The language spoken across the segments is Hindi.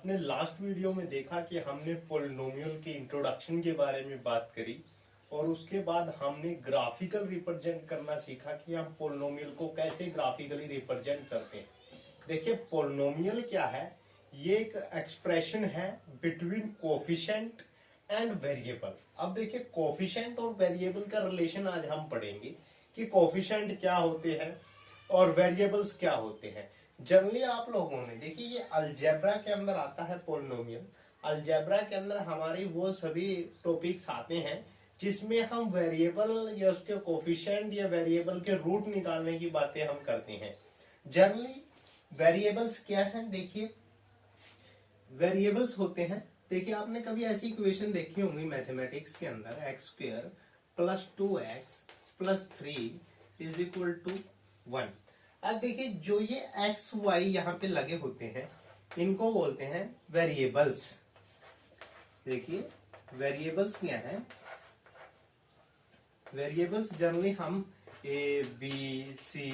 अपने लास्ट वीडियो में देखा कि हमने पॉलिनोमियल के इंट्रोडक्शन के बारे में बात करी और उसके बाद हमने ग्राफिकल रिप्रेजेंट करना सीखा कि हम पॉलिनोमियल को कैसे ग्राफिकली रिप्रेजेंट करते हैं। देखिए पॉलिनोमियल क्या है, ये एक एक्सप्रेशन है बिटवीन कोफिशिएंट एंड वेरिएबल। अब देखिए कोफिशिएंट और वेरिएबल का रिलेशन आज हम पढ़ेंगे कि कोफिशिएंट क्या होते हैं और वेरिएबल्स क्या होते हैं। जनरली आप लोगों ने देखिए ये अलजेब्रा के अंदर आता है पॉलिनोमियल। अलजेब्रा के अंदर हमारी वो सभी टॉपिक्स आते हैं जिसमें हम वेरिएबल या उसके कोफिशिएंट या वेरिएबल के रूट निकालने की बातें हम करते हैं। जनरली वेरिएबल्स क्या हैं, देखिए वेरिएबल्स होते हैं, देखिए आपने कभी ऐसी इक्वेशन देखी होंगी मैथमेटिक्स के अंदर, x square plus 2x plus 3 is equal to 1। अब देखिए जो ये एक्स वाई यहाँ पे लगे होते हैं इनको बोलते हैं वेरिएबल्स। देखिए वेरिएबल्स क्या है, वेरिएबल्स जनरली हम A B C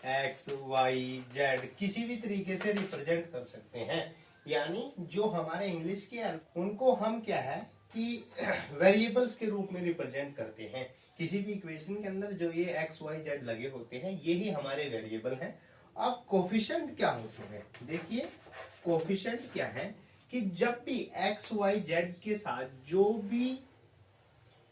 X Y Z किसी भी तरीके से रिप्रेजेंट कर सकते हैं। यानी जो हमारे इंग्लिश के उनको हम क्या है कि वेरिएबल्स के रूप में रिप्रेजेंट करते हैं। किसी भी इक्वेशन के अंदर जो ये एक्स वाई जेड लगे होते हैं यही हमारे वेरिएबल हैं। अब कोफिशिएंट क्या होते हैं, देखिए कोफिशिएंट क्या है कि जब भी एक्स वाई जेड के साथ जो भी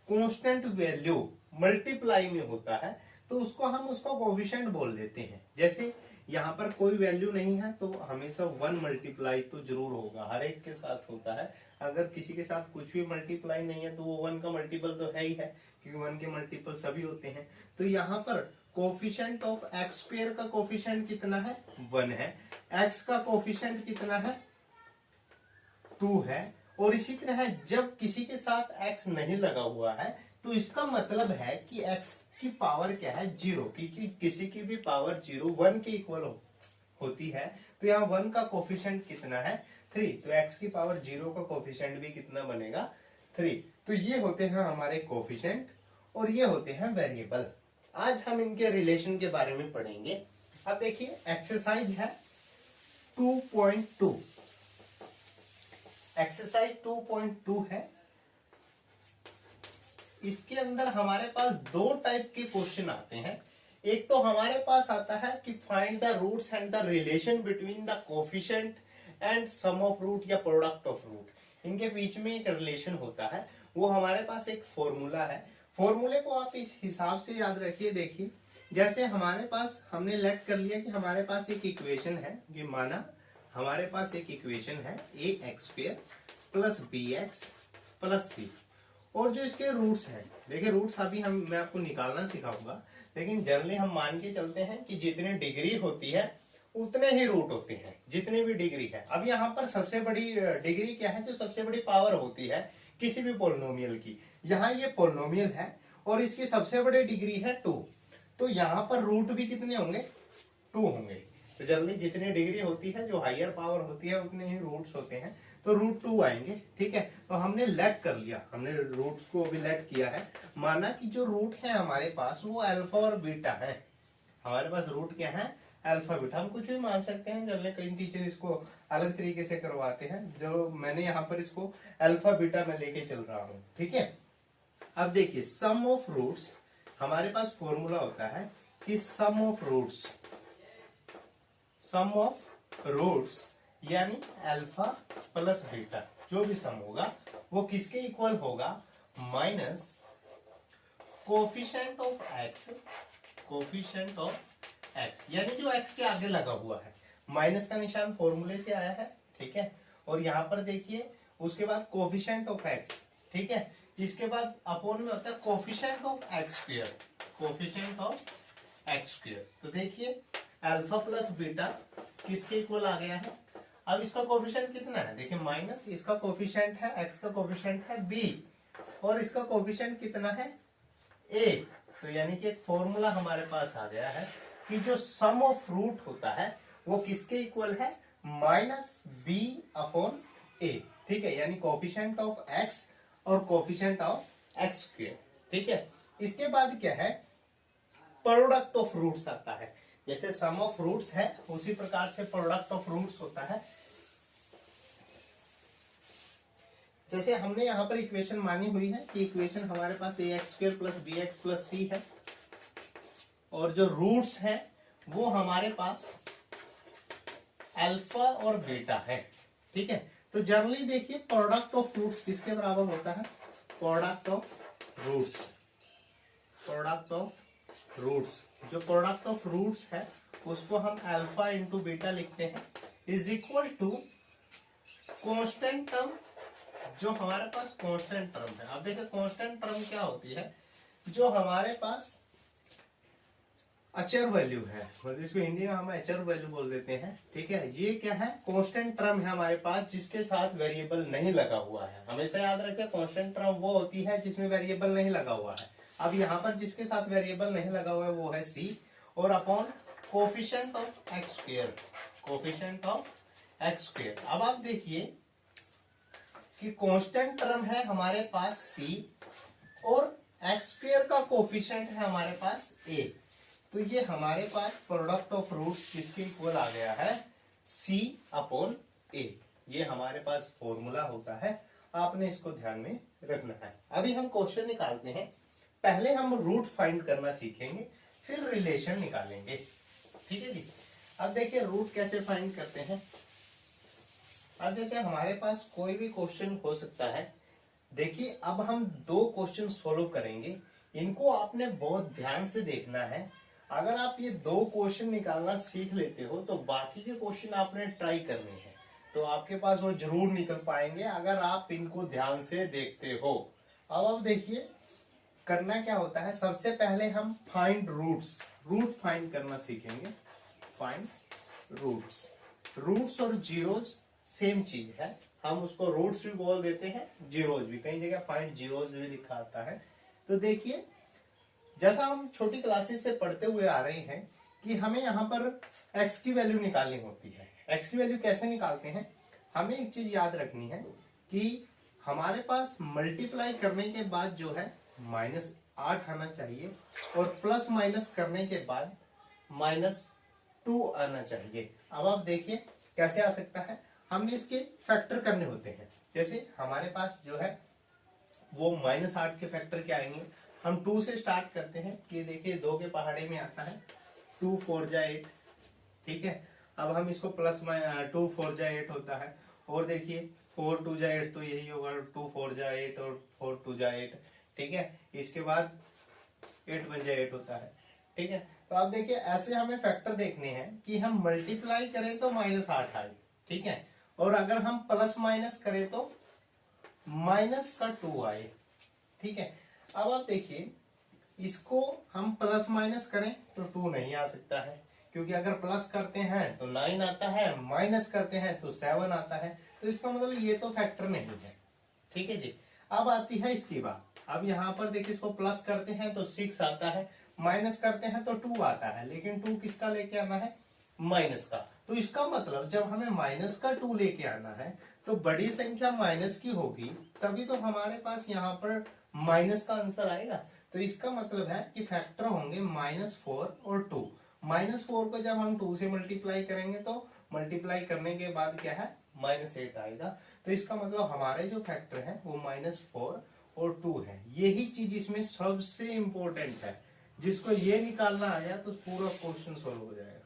कांस्टेंट वैल्यू मल्टीप्लाई में होता है तो उसको हम उसका कोफिशिएंट बोल देते हैं। जैसे यहाँ पर कोई वैल्यू नहीं है तो हमेशा 1 मल्टीप्लाई तो जरूर होगा, हर एक के साथ होता है। अगर किसी के साथ कुछ भी मल्टीप्लाई नहीं है तो वो 1 का मल्टीपल तो है ही है, क्योंकि 1 के मल्टीपल सभी होते हैं। तो यहाँ पर कोफिशिएंट ऑफ एक्स स्क्वायर का कोफिशिएंट कितना है, 1 है। एक्स का कोफिशिएंट कितना है, 2 है। और इसी तरह जब किसी के साथ x नहीं लगा हुआ है तो इसका मतलब है कि x की पावर क्या है, 0, क्योंकि किसी की भी पावर 0 1 के इक्वल होती है। तो यहाँ 1 का कोफिशिएंट कितना है, 3। तो x की पावर 0 का कोफिशिएंट भी कितना बनेगा, 3। तो ये होते हैं हमारे कोफिशिएंट और ये होते हैं वेरिएबल। आज हम इनके रिलेशन के बारे में पढ़ेंगे। अब देखिए एक्सरसाइज है 2.2, एक्सरसाइज 2.2 है। इसके अंदर हमारे पास दो टाइप के क्वेश्चन आते हैं। एक तो हमारे पास आता है कि find the roots and the relation between the coefficient and sum of root या प्रोडक्ट ऑफ रूट। इनके बीच में एक रिलेशन होता है, वो हमारे पास एक फॉर्मूला है। फॉर्मूले को आप इस हिसाब से याद रखिए। देखिए जैसे हमारे पास हमने लेट कर लिया कि हमारे पास एक इक्वेशन है, ये माना हमारे पास एक इक्वेशन है a x square plus b x plus c, और जो इसके रूट्स हैं, देखिए रूट्स अभी मैं आपको निकालना सिखाऊंगा, लेकिन जनरली हम मान के चलते हैं कि जितनी डिग्री होती है उतने ही रूट होते हैं, जितनी भी डिग्री है। अब यहाँ पर सबसे बड़ी डिग्री क्या है, जो सबसे बड़ी पावर होती है किसी भी पॉलिनोमियल की, यहाँ ये पॉलिनोमियल है और इसकी सबसे बड़ी डिग्री है 2। तो यहाँ पर रूट भी कितने होंगे, 2 होंगे। तो जनरली जितनी डिग्री होती है, जो हायर पावर होती है, उतने ही रूट्स होते हैं, तो √2 आएंगे। ठीक है, तो हमने लेट कर लिया, हमने रूट्स को भी लेट किया है। माना कि जो रूट है हमारे पास वो अल्फा और बीटा है। हमारे पास रूट क्या है, अल्फा बीटा। हम कुछ भी मान सकते हैं, जनरली कई टीचर इसको अलग तरीके से करवाते हैं, जो मैंने यहाँ पर इसको अल्फा बीटा में लेके चल रहा हूँ। ठीक है, अब देखिए सम ऑफ रूट्स, हमारे पास फॉर्मूला होता है कि sum of roots, sum of roots यानी अल्फा प्लस बीटा, जो भी सम होगा वो किसके इक्वल होगा, minus coefficient of x, coefficient of x, यानी जो एक्स के आगे लगा हुआ है। माइनस का निशान फॉर्मूले से आया है। ठीक है, और यहां पर देखिए उसके बाद कोफिशिएंट ऑफ एक्स। ठीक है, इसके बाद अपॉन में होता है coefficient of x square, coefficient of x square. तो देखिए अल्फा प्लस बीटा किसके इक्वल आ गया है। अब इसका कोफिशिएंट कितना है, देखिए माइनस, इसका कोफिशिएंट है एक्स का कोफिशिएंट है बी और इसका कोफिशिएंट कितना है, ए। तो यानी कि एक फॉर्मूला हमारे पास आ गया है कि जो सम ऑफ रूट होता है वो किसके इक्वल है, माइनस बी अपॉन ए। ठीक है, यानी कोफिशिएंट ऑफ एक्स और कोफिशिएंट ऑफ एक्स स्क्वायर। ठीक है, इसके बाद क्या है, प्रोडक्ट ऑफ रूट्स आता है। जैसे सम ऑफ रूट्स है उसी प्रकार से प्रोडक्ट ऑफ रूट्स होता है। जैसे हमने यहाँ पर इक्वेशन मानी हुई है कि इक्वेशन हमारे पास ax² plus bx plus c है, और जो रूट्स हैं वो हमारे पास अल्फा और बीटा है। ठीक है, तो जनरली देखिए प्रोडक्ट ऑफ रूट्स किसके बराबर होता है? Product of roots. Product of roots, जो प्रोडक्ट ऑफ रूट्स है उसको हम अल्फा इंटू बीटा लिखते हैं, is equal to constant term, जो हमारे पास कांस्टेंट टर्म है। अब देखिए कांस्टेंट टर्म क्या होती है? जो हमारे पास अचर वैल्यू है, मतलब इसको हिंदी में हम अचर वैल्यू बोल देते हैं। ठीक है, ये क्या है? कांस्टेंट टर्म है हमारे पास जिसके साथ वेरिएबल नहीं लगा हुआ है। हमेशा याद रखें कांस्टेंट टर्म वो होती है जिसमें वेरिएबल नहीं लगा हुआ है। अब यहाँ पर जिसके साथ वेरिएबल नहीं लगा हुआ है वो है सी, और upon coefficient of x square, coefficient of x square. अब आप देखिए कि कांस्टेंट टर्म है हमारे पास सी, और एक्स स्क्वायर का कोफिशिएंट है हमारे पास ए, तो ये हमारे पास प्रोडक्ट ऑफ रूट्स किसके इक्वल आ गया है? सी अपॉन ए। ये हमारे पास फॉर्मूला होता है, आपने इसको ध्यान में रखना है। अभी हम क्वेश्चन निकालते हैं। पहले हम रूट फाइंड करना सीखेंगे, फिर रिलेशन निकालेंगे। ठीक है जी। अब देखिए रूट कैसे फाइंड करते हैं। अब जैसे हमारे पास कोई भी क्वेश्चन हो सकता है। देखिए अब हम दो क्वेश्चन सोल्व करेंगे, इनको आपने बहुत ध्यान से देखना है। अगर आप ये दो क्वेश्चन निकालना सीख लेते हो तो बाकी के क्वेश्चन आपने ट्राई करने हैं, तो आपके पास वो जरूर निकल पाएंगे अगर आप इनको ध्यान से देखते हो। अब देखिए करना क्या होता है। सबसे पहले हम फाइंड रूट्स, रूट फाइंड करना सीखेंगे। फाइंड रूट्स, रूट्स और जीरोज सेम चीज है, हम उसको रूट्स भी बोल देते हैं, जीरोज भी। कई जगह फाइंड जीरोज भी लिखा आता है। तो देखिए जैसा हम छोटी क्लासेस से पढ़ते हुए आ रहे हैं कि हमें यहाँ पर x की वैल्यू निकालनी होती है। x की वैल्यू कैसे निकालते हैं? हमें एक चीज याद रखनी है कि हमारे पास मल्टीप्लाई करने के बाद जो है -8 आना चाहिए, और प्लस माइनस करने के बाद -2 आना चाहिए। अब आप देखिए कैसे आ सकता है। हमने इसके फैक्टर करने होते हैं। जैसे हमारे पास जो है वो -8 के फैक्टर क्या आएंगे? हम 2 से स्टार्ट करते हैं कि देखिए 2 के पहाड़े में आता है 2 4 जा 8। ठीक है, अब हम इसको प्लस 2 4 जा 8 होता है, और देखिए 4 2 जा 8 तो यही होगा 2 4 जा 8 और 4 2 जा 8। ठीक है, इसके बाद 8 1 जा 8 होता है। ठीक है, तो आप देखिए ऐसे हमें फैक्टर देखने हैं कि हम मल्टीप्लाई करें तो -8 आए। ठीक है, और अगर हम प्लस माइनस करें तो -2 आए। ठीक है, अब आप देखिए इसको हम प्लस माइनस करें तो 2 नहीं आ सकता है, क्योंकि अगर प्लस करते हैं तो 9 आता है, माइनस करते हैं तो 7 आता है, तो इसका मतलब ये तो फैक्टर नहीं है। ठीक है जी। अब आती है इसकी बात। अब यहाँ पर देखिए इसको प्लस करते हैं तो 6 आता है, माइनस करते हैं तो 2 आता है, लेकिन 2 किसका लेके आना है? माइनस का। तो इसका मतलब जब हमें माइनस का 2 लेके आना है तो बड़ी संख्या माइनस की होगी, तभी तो हमारे पास यहाँ पर माइनस का आंसर आएगा। तो इसका मतलब है कि फैक्टर होंगे -4 और 2। -4 को जब हम 2 से मल्टीप्लाई करेंगे तो मल्टीप्लाई करने के बाद क्या है? -8 आएगा। तो इसका मतलब हमारे जो फैक्टर है वो -4 और 2 है। यही चीज इसमें सबसे इंपॉर्टेंट है। जिसको ये निकालना आ गया तो पूरा क्वेश्चन सोल्व हो जाएगा।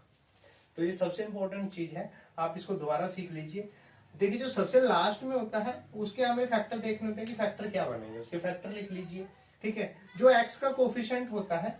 तो ये सबसे इंपॉर्टेंट चीज है, आप इसको दोबारा सीख लीजिए। देखिए जो सबसे लास्ट में होता है उसके हमें फैक्टर देखने होते हैं कि फैक्टर क्या बनेंगे, उसके फैक्टर लिख लीजिए। ठीक है, जो x का कोफिशिएंट होता है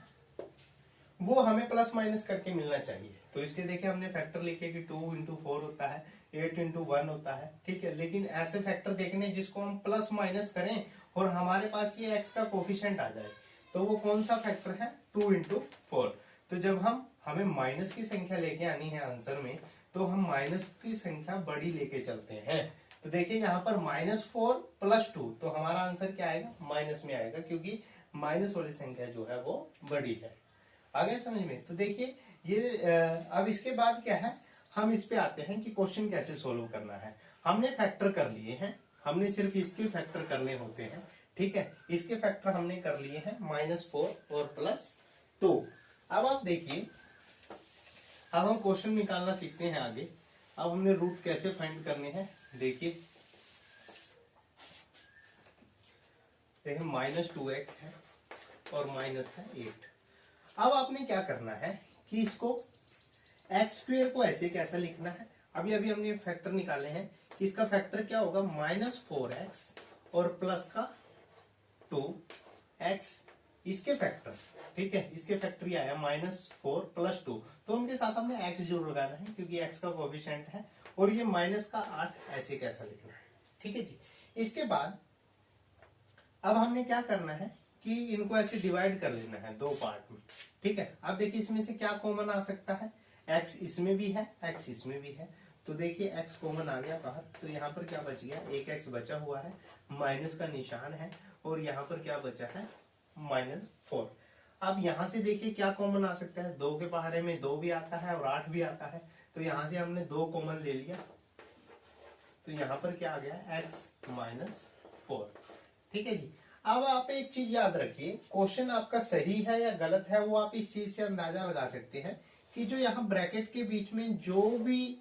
वो हमें प्लस माइनस करके मिलना चाहिए। तो इसके देखिए हमने फैक्टर लिखे कि 2 × 4 होता है, 8 × 1 होता है। ठीक है, लेकिन ऐसे फैक्टर देखने जिसको हम प्लस माइनस करें और हमारे पास ये x का कोफिशिएंट आ जाए, तो वो कौन सा फैक्टर है? 2 × 4। तो जब हमें माइनस की संख्या लेके आनी है आंसर में, तो हम माइनस की संख्या बड़ी लेके चलते हैं। तो देखिए यहाँ पर -4 + 2, तो हमारा आंसर क्या आएगा? माइनस में आएगा, क्योंकि माइनस वाली संख्या जो है वो बड़ी है। आ गया समझ में? तो देखिए ये अब इसके बाद क्या है, हम इस पे आते हैं कि क्वेश्चन कैसे सोल्व करना है। हमने फैक्टर कर लिए हैं, हमने सिर्फ इसके फैक्टर करने होते हैं। ठीक है, इसके फैक्टर हमने कर लिए हैं -4 और +2। अब आप देखिए, अब हम क्वेश्चन निकालना सीखते हैं आगे। अब हमने रूट कैसे फाइंड करने हैं। देखिए देखिए -2x है और माइनस है 8। अब आपने क्या करना है कि इसको एक्स स्क्वेयर को ऐसे कैसा लिखना है। अभी अभी हमने फैक्टर निकाले हैं कि इसका फैक्टर क्या होगा, -4x और प्लस का 2x इसके फैक्टर, ठीक है, इसके फैक्टर ये आया -4 + 2, तो उनके साथ हमें x जरूर लगाना है क्योंकि x का कोएफिशिएंट है, और ये -8 ऐसे कैसा लिखना है, ठीक है जी। इसके बाद अब हमने क्या करना है कि इनको ऐसे डिवाइड कर लेना है दो पार्ट में, ठीक है। अब देखिए इसमें से क्या कॉमन आ सकता है, x इसमें भी है, x इसमें भी है, तो देखिए x कॉमन आ गया बाहर, तो यहाँ पर क्या बच गया, एक x बचा हुआ है, माइनस का निशान है, और यहाँ पर क्या बचा है, -4। अब यहाँ से देखिए क्या कॉमन आ सकता है, 2 के पहाड़े में 2 भी आता है और 8 भी आता है, तो यहाँ से हमने 2 कॉमन ले लिया, तो यहाँ पर क्या आ गया, x -4, ठीक है जी। अब आप एक चीज याद रखिए, क्वेश्चन आपका सही है या गलत है वो आप इस चीज से अंदाजा लगा सकते हैं कि जो यहाँ ब्रैकेट के बीच में जो भी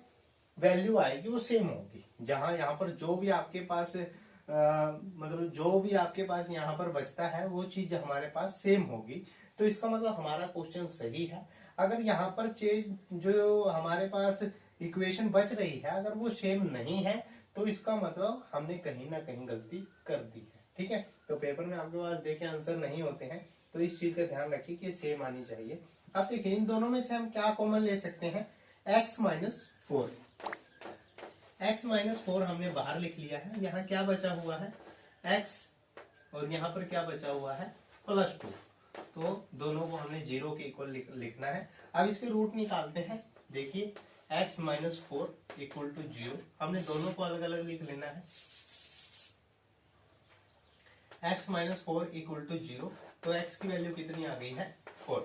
वैल्यू आएगी वो सेम होगी। जहां यहाँ पर जो भी आपके पास मतलब जो भी आपके पास यहाँ पर बचता है वो चीज हमारे पास सेम होगी, तो इसका मतलब हमारा क्वेश्चन सही है। अगर यहाँ पर चेंज जो हमारे पास इक्वेशन बच रही है अगर वो सेम नहीं है तो इसका मतलब हमने कहीं ना कहीं गलती कर दी है, ठीक है। तो पेपर में आपके पास देखिए आंसर नहीं होते हैं, तो इस चीज का ध्यान रखिए कि सेम आनी चाहिए। अब देखिए इन दोनों में से हम क्या कॉमन ले सकते हैं, x -4, x-4 हमने बाहर लिख लिया है। यहाँ क्या बचा हुआ है, x, और यहाँ पर क्या बचा हुआ है, +2, तो दोनों को हमने 0 के इक्वल लिखना है। अब इसके रूट निकालते हैं, देखिए x -4 = 0, हमने दोनों को अलग अलग लिख लेना है। x -4 = 0, तो x की वैल्यू कितनी आ गई है, 4,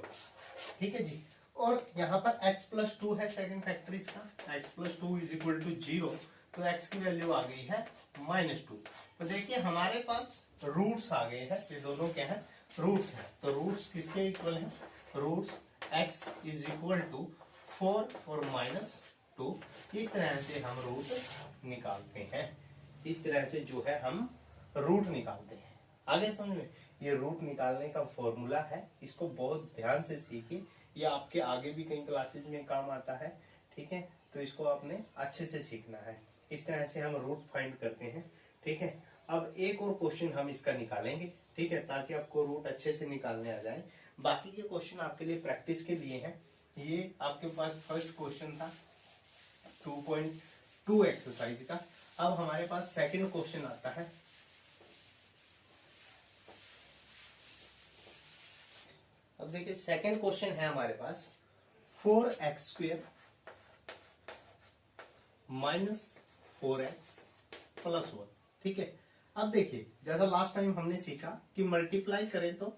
ठीक है जी। और यहाँ पर x + 2 है सेकंड फैक्टर इसका, x + 2 = 0, तो x की वैल्यू आ गई है -2। तो देखिए हमारे पास रूट्स आ गए हैं, ये दोनों क्या है, रूट्स है, तो रूट्स किसके इक्वल है, रूट्स x = 4 और -2। इस तरह से हम रूट निकालते हैं, इस तरह से जो है हम रूट निकालते हैं। आगे समझ में, ये रूट निकालने का फॉर्मूला है, इसको बहुत ध्यान से सीखिए, ये आपके आगे भी कई क्लासेस में काम आता है, ठीक है। तो इसको आपने अच्छे से सीखना है, इस तरह से हम रूट फाइंड करते हैं, ठीक है। अब एक और क्वेश्चन हम इसका निकालेंगे, ठीक है, ताकि आपको रूट अच्छे से निकालने आ जाए। बाकी के क्वेश्चन आपके लिए प्रैक्टिस के लिए हैं। ये आपके पास फर्स्ट क्वेश्चन था 2.2 एक्सरसाइज का। अब हमारे पास सेकंड क्वेश्चन आता है। अब देखिए सेकंड क्वेश्चन है हमारे पास 4x² - 4x + 1, ठीक है। अब देखिए जैसा लास्ट टाइम हमने सीखा कि मल्टीप्लाई करें तो,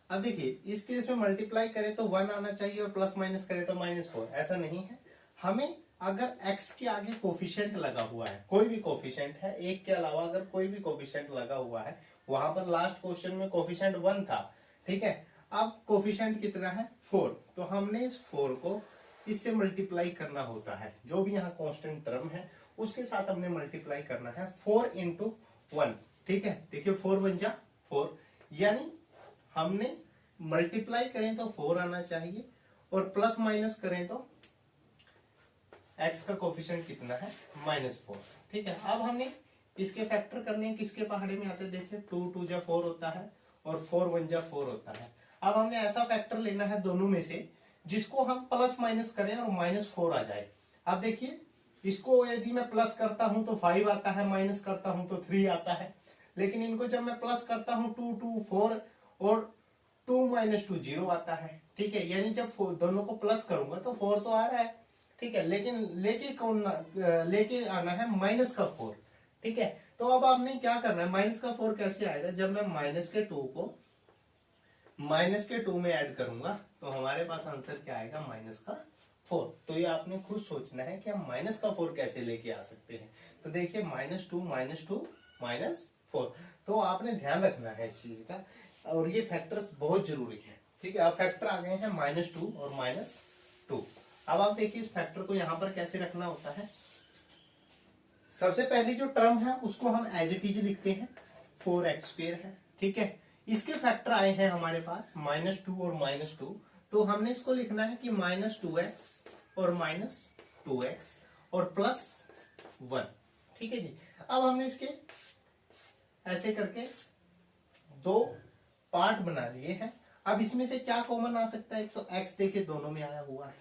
अब देखिए इस केस में मल्टीप्लाई करें तो 1 आना चाहिए और प्लस माइनस करें तो -4, ऐसा नहीं है। हमें अगर x के आगे कोफिशिएंट लगा हुआ है, कोई भी कोफिशिएंट है, एक के अलावा अगर कोई भी कोफिशिएंट लगा हुआ है, वहां पर लास्ट क्वेश्चन में कोफिशिएंट 1 था, ठीक है। अब कोफिशिएंट कितना है, 4, तो हमने इस 4 को इससे मल्टीप्लाई करना होता है, जो भी यहाँ कांस्टेंट टर्म है उसके साथ हमने मल्टीप्लाई करना है 4 × 1, ठीक है। देखिए 4 बन जा 4, यानी हमने मल्टीप्लाई करें तो 4 आना चाहिए और प्लस माइनस करें तो x का कोफिशिएंट कितना है, -4, ठीक है। अब हमें इसके फैक्टर करने हैं, किसके पहाड़े में आते हैं, देखिए 2 × 2 = 4 होता है और 4 × 1 = 4 होता है। अब हमने ऐसा फैक्टर लेना है दोनों में से जिसको हम प्लस माइनस करें और -4 आ जाए। अब देखिए इसको यदि मैं प्लस करता हूं तो 5 आता है, माइनस करता हूं तो 3 आता है, लेकिन इनको जब मैं प्लस करता हूं 2 2 4 और 2 - 2 0 आता है, ठीक है। यानी जब दोनों को प्लस करूंगा तो 4 तो आ रहा है, ठीक है, लेकिन लेके आना है -4, ठीक है। तो अब आपने क्या करना है, -4 कैसे आएगा, जब मैं -2 को -2 में ऐड करूंगा तो हमारे पास आंसर क्या आएगा, -4। तो ये आपने खुद सोचना है कि हम -4 कैसे लेके आ सकते हैं। तो देखिए -2 -4, तो आपने ध्यान रखना है इस चीज का, और ये फैक्टर्स बहुत जरूरी है, ठीक है। अब फैक्टर आ गए हैं -2 और -2। अब आप देखिए इस फैक्टर को यहां पर कैसे रखना होता है। सबसे पहली जो टर्म है उसको हम एज इट इज लिखते हैं, 4x² है, ठीक है। इसके फैक्टर आए हैं हमारे पास -2 और -2, तो हमने इसको लिखना है कि -2x और -2x और +1, ठीक है जी। अब हमने इसके ऐसे करके दो पार्ट बना लिए हैं। अब इसमें से क्या कॉमन आ सकता है, एक तो x देखिए दोनों में आया हुआ है,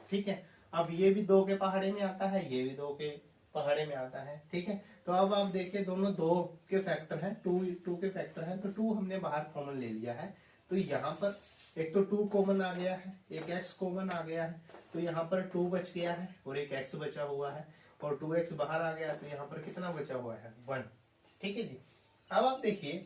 ठीक है। अब ये भी 2 के पहाड़े में आता है, ये भी 2 के पहाड़े में आता है, ठीक है। तो अब आप देखिए दोनों 2 के फैक्टर हैं, 2 के फैक्टर हैं, तो 2 हमने बाहर कॉमन ले लिया है। तो यहाँ पर एक तो 2 कॉमन आ गया है, एक x कॉमन आ गया है, तो यहाँ पर 2 बच गया है और एक x बचा हुआ है, और 2x बाहर आ गया, तो यहाँ पर कितना बचा हुआ है 1, ठीक है जी। अब आप देखिए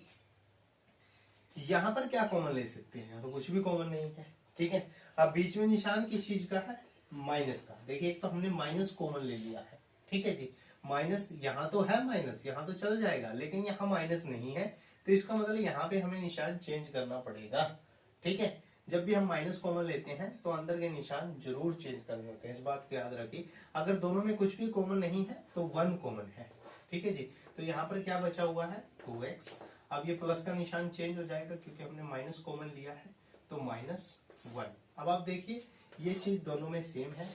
यहाँ पर क्या कॉमन ले सकते हैं, तो कुछ भी कॉमन नहीं है, ठीक है। अब बीच में निशान किस चीज का है, माइनस का। देखिए एक तो हमने माइनस कॉमन ले लिया है, ठीक है जी। माइनस यहाँ तो है, माइनस यहाँ तो चल जाएगा, लेकिन यहाँ माइनस नहीं है, तो इसका मतलब यहाँ पे हमें निशान चेंज करना पड़ेगा, ठीक है। जब भी हम माइनस कॉमन लेते हैं तो अंदर के निशान जरूर चेंज करने होते हैं, इस बात को याद रखिए। अगर दोनों में कुछ भी कॉमन नहीं है तो 1 कॉमन है, ठीक है जी। तो यहाँ पर क्या बचा हुआ है 2x। अब ये प्लस का निशान चेंज हो जाएगा क्योंकि हमने माइनस कॉमन लिया है, तो -1। अब आप देखिए ये चीज दोनों में सेम है,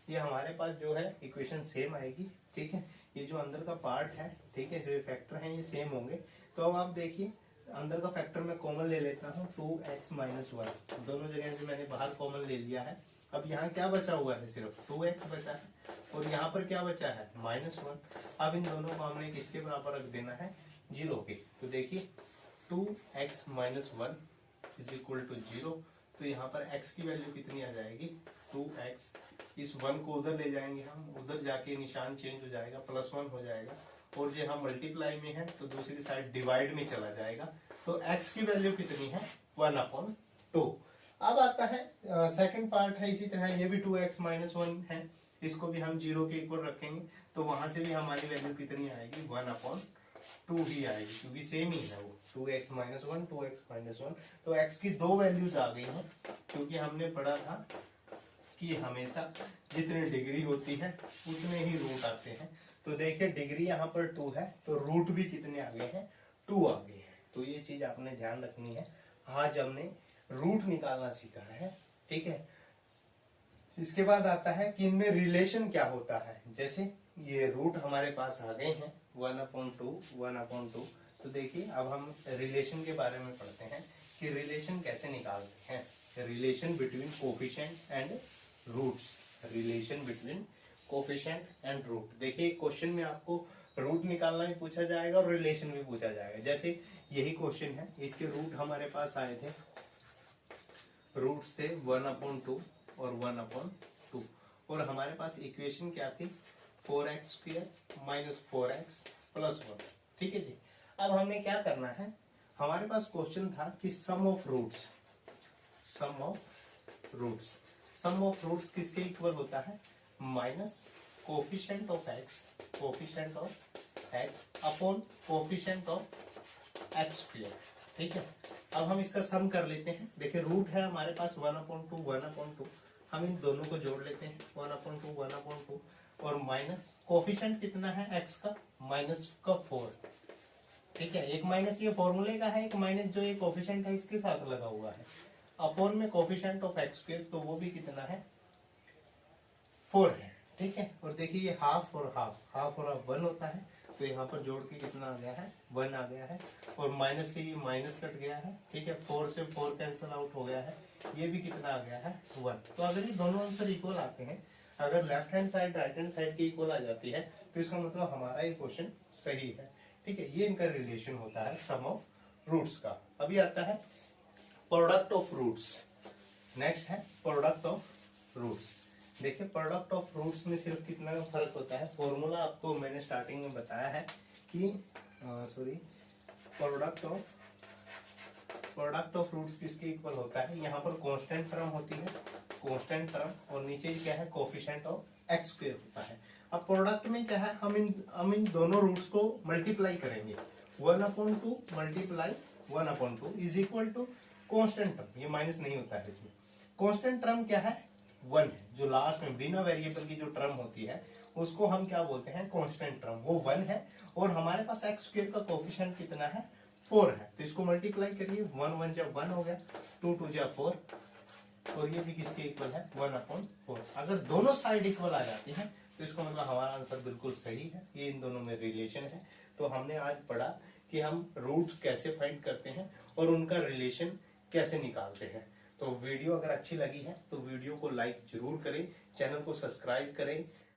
ये हमारे पास जो है इक्वेशन सेम आएगी, ठीक है। ये जो अंदर का पार्ट है, ठीक है, जो ये फैक्टर है ये सेम होंगे। तो अब आप देखिए अंदर का फैक्टर मैं कॉमन ले लेता हूँ, 2x - 1, दोनों जगह से मैंने बाहर कॉमन ले लिया है। अब यहाँ क्या बचा हुआ है, सिर्फ 2x बचा है, और यहाँ पर क्या बचा है -1। अब इन दोनों को हमने किसके बराबर रख देना है, 0 के। तो देखिए 2x - 1 = 0, तो यहाँ पर x की वैल्यू कितनी आ जाएगी 2x। इस 1 को उधर ले जाएंगे हम, उधर जाके निशान चेंज हो जाएगा, +1 हो जाएगा, और जो हम मल्टीप्लाई में है तो दूसरी साइड डिवाइड में चला जाएगा। तो x की वैल्यू कितनी है 1/2। अब आता है सेकंड पार्ट है, इसी तरह ये भी 2x - 1 है, इसको भी हम 0 के इक्वल रखेंगे, तो वहां से भी हमारी वैल्यू कितनी आएगी 1/2 ही आएगी, क्योंकि सेम ही है वो 2x - 1 2x - 1। तो x की 2 वैल्यूज आ गई हैं, क्योंकि हमने पढ़ा था कि हमेशा जितनी डिग्री होती है उतने ही रूट आते हैं। तो देखिए डिग्री यहाँ पर 2 है, तो रूट भी कितने आ गए हैं 2 आ गए हैं। तो ये चीज आपने ध्यान रखनी है। आज हमने रूट निकालना सीखा है, ठीक है। इसके बाद आता है कि इनमें रिलेशन क्या होता है। जैसे ये रूट हमारे पास आ गए हैं 1/2। तो देखिए अब हम रिलेशन के बारे में पढ़ते हैं कि रिलेशन कैसे निकालते हैं। Relation between coefficient and roots, relation between coefficient and root. देखिए क्वेश्चन में आपको रूट निकालना भी पूछा जाएगा और रिलेशन भी पूछा जाएगा। जैसे यही क्वेश्चन है, इसके रूट हमारे पास आए थे, रूट से 1/2 और 1/2, और हमारे पास इक्वेशन क्या थी 4x² - 4x + 1, ठीक है जी। अब हमें क्या करना है, हमारे पास क्वेश्चन था कि सम ऑफ रूट्स किसके इक्वल होता है, minus coefficient of x upon coefficient of x², ठीक है। अब हम इसका सम कर लेते हैं। देखिए रूट है हमारे पास 1/2, हम इन दोनों को जोड़ लेते हैं 1/2, और माइनस कोफिशिएंट कितना है x का, -4, ठीक है। एक माइनस ये फॉर्मूले का है, एक माइनस जो ये कोफिशिएंट है इसके साथ लगा हुआ है, अपॉन में कोफिशिएंट ऑफ x², तो वो भी कितना है 4 है, ठीक है। और देखिए ये हाफ और हाफ 1 होता है, तो यहाँ पर जोड़ के कितना आ गया है 1 आ गया है, और माइनस से ये माइनस कट गया है, ठीक है। 4 से 4 कैंसिल आउट हो गया है, ये भी कितना आ गया है 1। तो अगर ये दोनों आंसर इक्वल आते हैं, अगर left hand side right hand side की इक्वल आ जाती है, तो इसका मतलब हमारा ये क्वेश्चन सही है, ठीक है। ये इनका रिलेशन होता है सम ऑफ रूट्स का। अभी आता है प्रोडक्ट ऑफ रूट्स। नेक्स्ट है प्रोडक्ट ऑफ रूट्स। देखिए प्रोडक्ट ऑफ रूट्स में सिर्फ कितना फर्क होता है, फॉर्मूला आपको मैंने स्टार्टिंग में बताया है कि प्रोडक्ट ऑफ रूट्स किसके इक्वल होता है, यहाँ पर कांस्टेंट टर्म होती है, कांस्टेंट टर्म, और नीचे क्या है कोफिशिएंट ऑफ x² होता है। अब प्रोडक्ट में क्या है, हम इन दोनों रूट्स को मल्टीप्लाई करेंगे, 1/2 multiply 1/2 is equal to constant term, ये माइनस नहीं होता है इसमें। कांस्टेंट टर्म क्या है 1 है, जो लास्ट में बिना वेरिएबल की जो टर्म होती है उसको हम क्या बोलते हैं, कांस्टेंट टर्म, वो 1 है। और हमारे पास एक्स स्क्वायर का कोफिशिएंट कितना है, 4 है। तो इसको मल्टीप्लाई करिए, 1 1 जब 1 हो गया, 2 2 जब 4, और ये भी किसके इक्वल है, 1/4। अगर दोनों साइड इक्वल आ जाती हैं तो इसका मतलब हमारा आंसर बिल्कुल सही है, ये इन दोनों में रिलेशन है। तो हमने आज पढ़ा कि हम रूट्स कैसे फाइंड करते हैं और उनका रिलेशन कैसे निकालते हैं। तो वीडियो अगर अच्छी लगी है तो वीडियो को लाइक जरूर करें, चैनल को सब्सक्राइब करें,